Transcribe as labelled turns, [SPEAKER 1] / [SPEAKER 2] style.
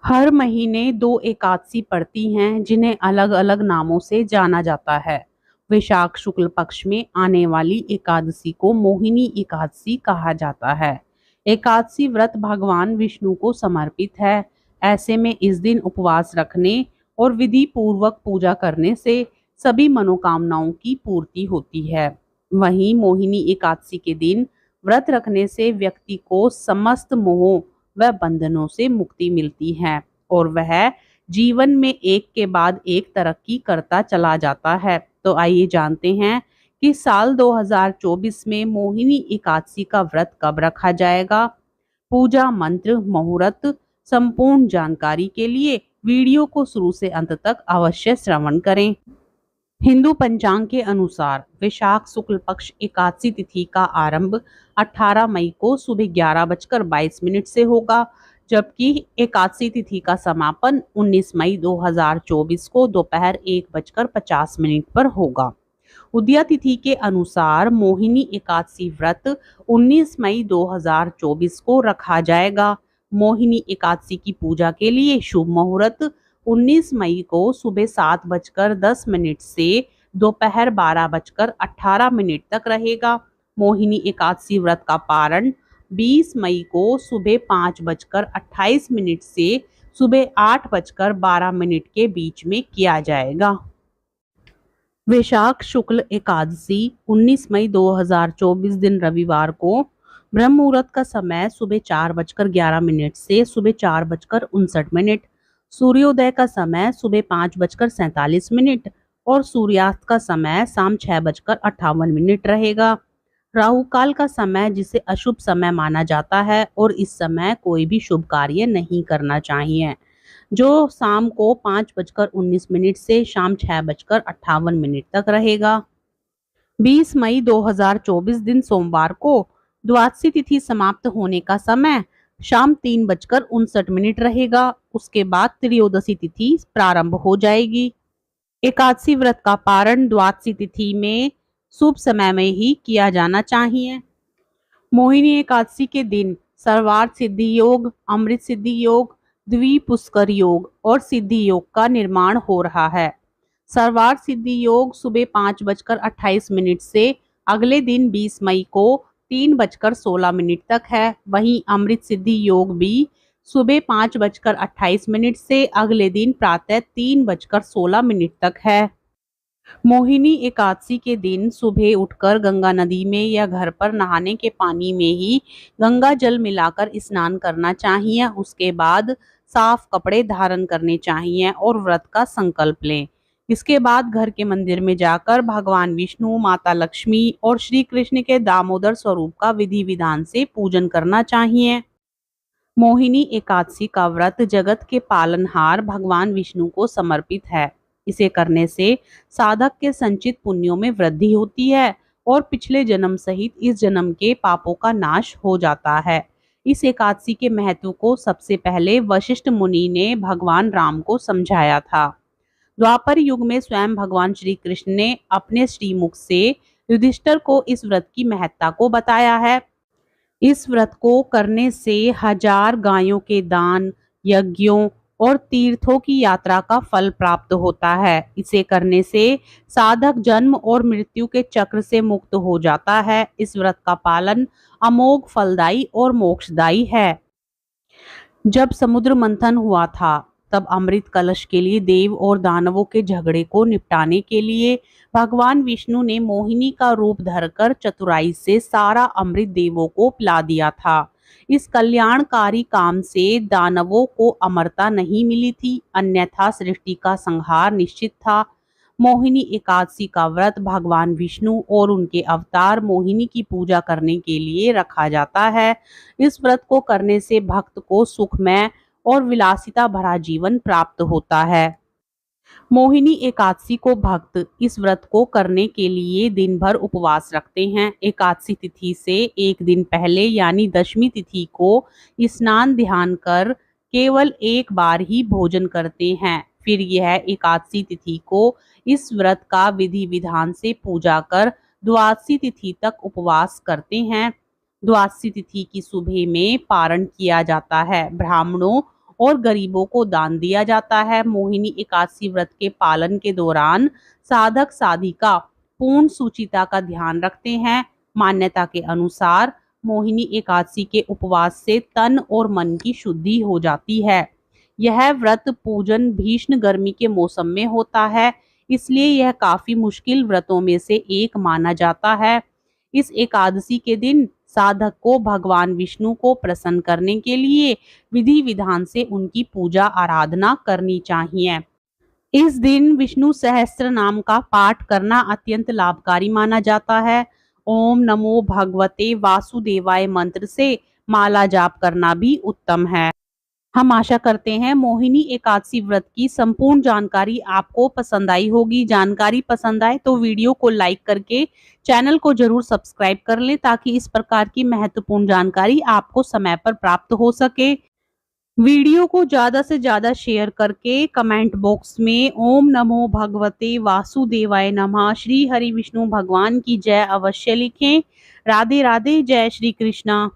[SPEAKER 1] हर महीने दो एकादशी पड़ती हैं जिन्हें अलग अलग नामों से जाना जाता है। वैशाख शुक्ल पक्ष में आने वाली एकादशी को मोहिनी एकादशी कहा जाता है। एकादशी व्रत भगवान विष्णु को समर्पित है। ऐसे में इस दिन उपवास रखने और विधि पूर्वक पूजा करने से सभी मनोकामनाओं की पूर्ति होती है। वहीं मोहिनी एकादशी के दिन व्रत रखने से व्यक्ति को समस्त मोह व बंधनों से मुक्ति मिलती है और वह जीवन में एक के बाद एक तरक्की करता चला जाता है। तो आइए जानते हैं कि साल 2024 में मोहिनी एकादशी का व्रत कब रखा जाएगा। पूजा मंत्र मुहूर्त संपूर्ण जानकारी के लिए वीडियो को शुरू से अंत तक अवश्य श्रवण करें। हिंदू पंचांग के अनुसार वैशाख शुक्ल पक्ष एकादशी तिथि का आरंभ 18 मई को सुबह 11:22 से होगा, जबकि एकादशी तिथि का समापन 19 मई 2024 को दोपहर 1:50 पर होगा। उदया तिथि के अनुसार मोहिनी एकादशी व्रत 19 मई 2024 को रखा जाएगा। मोहिनी एकादशी की पूजा के लिए शुभ मुहूर्त 19 मई को सुबह 7:10 से दोपहर 12:18 तक रहेगा। मोहिनी एकादशी व्रत का पारण 20 मई को सुबह 5:28 से सुबह 8:12 के बीच में किया जाएगा। वैशाख शुक्ल एकादशी 19 मई 2024 दिन रविवार को ब्रह्म मुहूर्त का समय सुबह 4:11 से सुबह 4:59, सूर्योदय का समय सुबह 5:47 और सूर्यास्त का समय शाम 6:58 रहेगा। राहु काल का समय जिसे अशुभ समय माना जाता है और इस समय कोई भी शुभ कार्य नहीं करना चाहिए, जो शाम को 5:19 से शाम 6:58 तक रहेगा। 20 मई 2024 दिन सोमवार को द्वादशी तिथि समाप्त होने का समय शाम 3:59 रहेगा। उसके बाद त्रयोदशी तिथि प्रारंभ हो जाएगी। एकादशी व्रत का पारण द्वादशी तिथि में शुभ समय में ही किया जाना चाहिए। मोहिनी एकादशी के दिन सर्वार्थ सिद्धि योग, अमृत सिद्धि योग, द्विपुष्कर योग और सिद्धि योग का निर्माण हो रहा है। सर्वार्थ सिद्धि योग सुबह 5:28 से अगले दिन 20 मई को 3:16 तक है। वहीं अमृत सिद्धि योग भी सुबह 5:28 से अगले दिन प्रातः 3:16 तक है। मोहिनी एकादशी के दिन सुबह उठकर गंगा नदी में या घर पर नहाने के पानी में ही गंगा जल मिलाकर स्नान करना चाहिए। उसके बाद साफ कपड़े धारण करने चाहिए और व्रत का संकल्प लें। इसके बाद घर के मंदिर में जाकर भगवान विष्णु, माता लक्ष्मी और श्री कृष्ण के दामोदर स्वरूप का विधि विधान से पूजन करना चाहिए। मोहिनी एकादशी का व्रत जगत के पालनहार भगवान विष्णु को समर्पित है। इसे करने से साधक के संचित पुण्यों में वृद्धि होती है और पिछले जन्म सहित इस जन्म के पापों का नाश हो जाता है। इस एकादशी के महत्व को सबसे पहले वशिष्ठ मुनि ने भगवान राम को समझाया था। द्वापर युग में स्वयं भगवान श्री कृष्ण ने अपने श्रीमुख से युधिष्ठिर को इस व्रत की महत्ता को बताया है। इस व्रत को करने से 1000 गायों के दान, यज्ञों और तीर्थों की यात्रा का फल प्राप्त होता है। इसे करने से साधक जन्म और मृत्यु के चक्र से मुक्त हो जाता है। इस व्रत का पालन अमोघ फलदायी और मोक्षदायी है। जब समुद्र मंथन हुआ था तब अमृत कलश के लिए देव और दानवों के झगड़े को निपटाने के लिए भगवान विष्णु ने मोहिनी का रूप धरकर चतुराई से सारा अमृत देवों को पिला दिया था। इस कल्याणकारी काम से दानवों को अमरता नहीं मिली थी, अन्यथा सृष्टि का संहार निश्चित था। मोहिनी एकादशी का व्रत भगवान विष्णु और उनके अवतार मोहिनी की पूजा करने के लिए रखा जाता है। इस व्रत को करने से भक्त को सुखमय और विलासिता भरा जीवन प्राप्त होता है। मोहिनी एकादशी को भक्त इस व्रत को करने के लिए दिन भर उपवास रखते हैं। एकादशी तिथि से एक दिन पहले यानी दशमी तिथि को स्नान ध्यान कर केवल एक बार ही भोजन करते हैं। फिर यह एकादशी तिथि को इस व्रत का विधि विधान से पूजा कर द्वादशी तिथि तक उपवास करते हैं। द्वादशी तिथि की सुबह में पारण किया जाता है। ब्राह्मणों और गरीबों को दान दिया जाता है। मोहिनी एकादशी व्रत के पालन के दौरान साधक साधिका पूर्ण सुचिता का ध्यान रखते हैं। मान्यता के अनुसार मोहिनी एकादशी के उपवास से तन और मन की शुद्धि हो जाती है। यह व्रत पूजन भीषण गर्मी के मौसम में होता है, इसलिए यह काफी मुश्किल व्रतों में से एक माना जाता है। इस एकादशी के दिन साधक को भगवान विष्णु को प्रसन्न करने के लिए विधि विधान से उनकी पूजा आराधना करनी चाहिए। इस दिन विष्णु सहस्त्र नाम का पाठ करना अत्यंत लाभकारी माना जाता है। ओम नमो भगवते वासुदेवाय मंत्र से माला जाप करना भी उत्तम है। हम आशा करते हैं मोहिनी एकादशी व्रत की संपूर्ण जानकारी आपको पसंद आई होगी। जानकारी पसंद आए तो वीडियो को लाइक करके चैनल को जरूर सब्सक्राइब कर लें, ताकि इस प्रकार की महत्वपूर्ण जानकारी आपको समय पर प्राप्त हो सके। वीडियो को ज्यादा से ज्यादा शेयर करके कमेंट बॉक्स में ओम नमो भगवते वासुदेवाय नमः, श्री हरि विष्णु भगवान की जय अवश्य लिखें। राधे राधे, जय श्री कृष्णा।